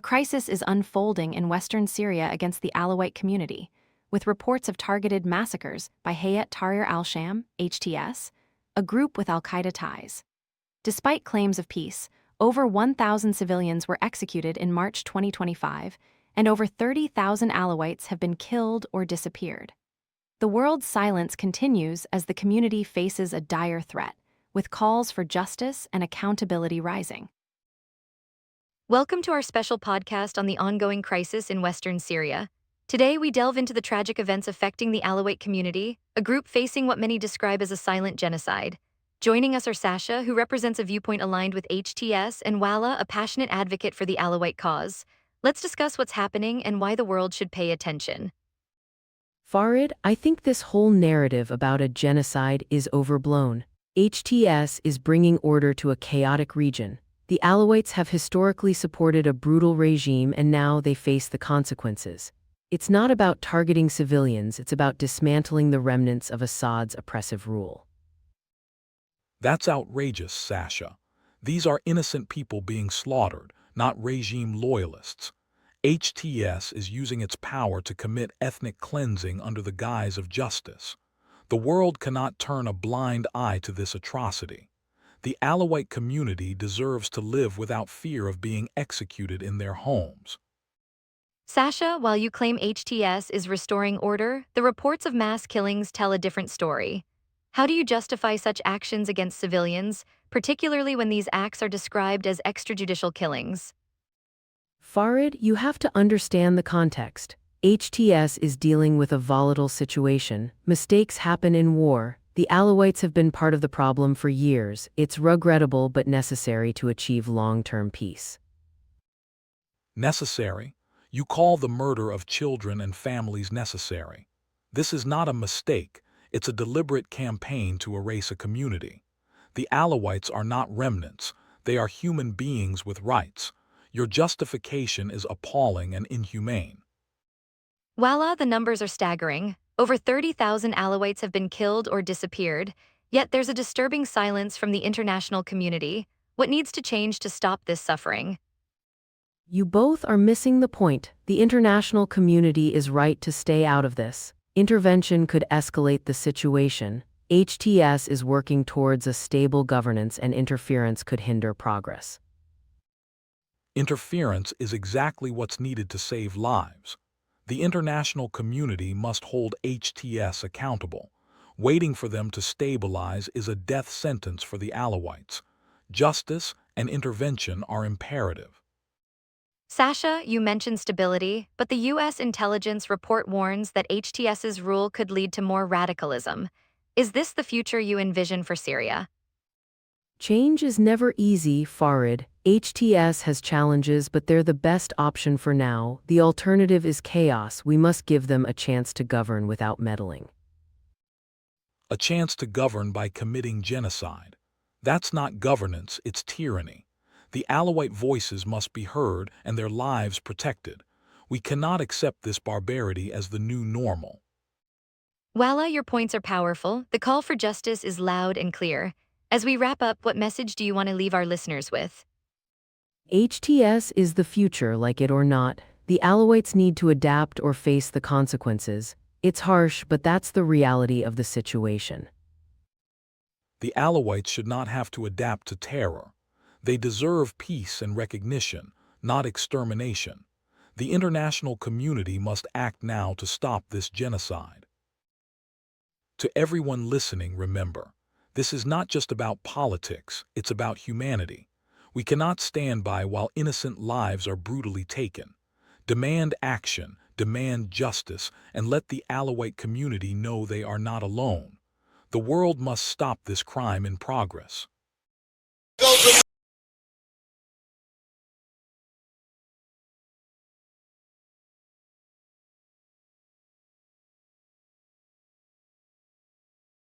A crisis is unfolding in Western Syria against the Alawite community, with reports of targeted massacres by Hay'at Tahrir al-Sham, HTS, a group with al-Qaeda ties. Despite claims of peace, over 1,000 civilians were executed in March 2025, and over 30,000 Alawites have been killed or disappeared. The world's silence continues as the community faces a dire threat, with calls for justice and accountability rising. Welcome to our special podcast on the ongoing crisis in Western Syria. Today, we delve into the tragic events affecting the Alawite community, a group facing what many describe as a silent genocide. Joining us are Sasha, who represents a viewpoint aligned with HTS, and Wala, a passionate advocate for the Alawite cause. Let's discuss what's happening and why the world should pay attention. Farid, I think this whole narrative about a genocide is overblown. HTS is bringing order to a chaotic region. The Alawites have historically supported a brutal regime, and now they face the consequences. It's not about targeting civilians, it's about dismantling the remnants of Assad's oppressive rule. That's outrageous, Sasha. These are innocent people being slaughtered, not regime loyalists. HTS is using its power to commit ethnic cleansing under the guise of justice. The world cannot turn a blind eye to this atrocity. The Alawite community deserves to live without fear of being executed in their homes. Sasha, while you claim HTS is restoring order, the reports of mass killings tell a different story. How do you justify such actions against civilians, particularly when these acts are described as extrajudicial killings? Farid, you have to understand the context. HTS is dealing with a volatile situation. Mistakes happen in war. The Alawites have been part of the problem for years. It's regrettable but necessary to achieve long-term peace. Necessary? You call the murder of children and families necessary. This is not a mistake. It's a deliberate campaign to erase a community. The Alawites are not remnants. They are human beings with rights. Your justification is appalling and inhumane. Voila, the numbers are staggering. Over 30,000 Alawites have been killed or disappeared, yet there's a disturbing silence from the international community. What needs to change to stop this suffering? You both are missing the point. The international community is right to stay out of this. Intervention could escalate the situation. HTS is working towards a stable governance, and interference could hinder progress. Interference is exactly what's needed to save lives. The international community must hold HTS accountable. Waiting for them to stabilize is a death sentence for the Alawites. Justice and intervention are imperative. Sasha, you mentioned stability, but the U.S. intelligence report warns that HTS's rule could lead to more radicalism. Is this the future you envision for Syria? Change is never easy, Farid. HTS has challenges, but they're the best option for now. The alternative is chaos. We must give them a chance to govern without meddling. A chance to govern by committing genocide. That's not governance, it's tyranny. The Alawite voices must be heard and their lives protected. We cannot accept this barbarity as the new normal. Voila, your points are powerful. The call for justice is loud and clear. As we wrap up, what message do you want to leave our listeners with? HTS is the future, like it or not. The Alawites need to adapt or face the consequences. It's harsh, but that's the reality of the situation. The Alawites should not have to adapt to terror. They deserve peace and recognition, not extermination. The international community must act now to stop this genocide. To everyone listening, remember, this is not just about politics, it's about humanity. We cannot stand by while innocent lives are brutally taken. Demand action, demand justice, and let the Alawite community know they are not alone. The world must stop this crime in progress.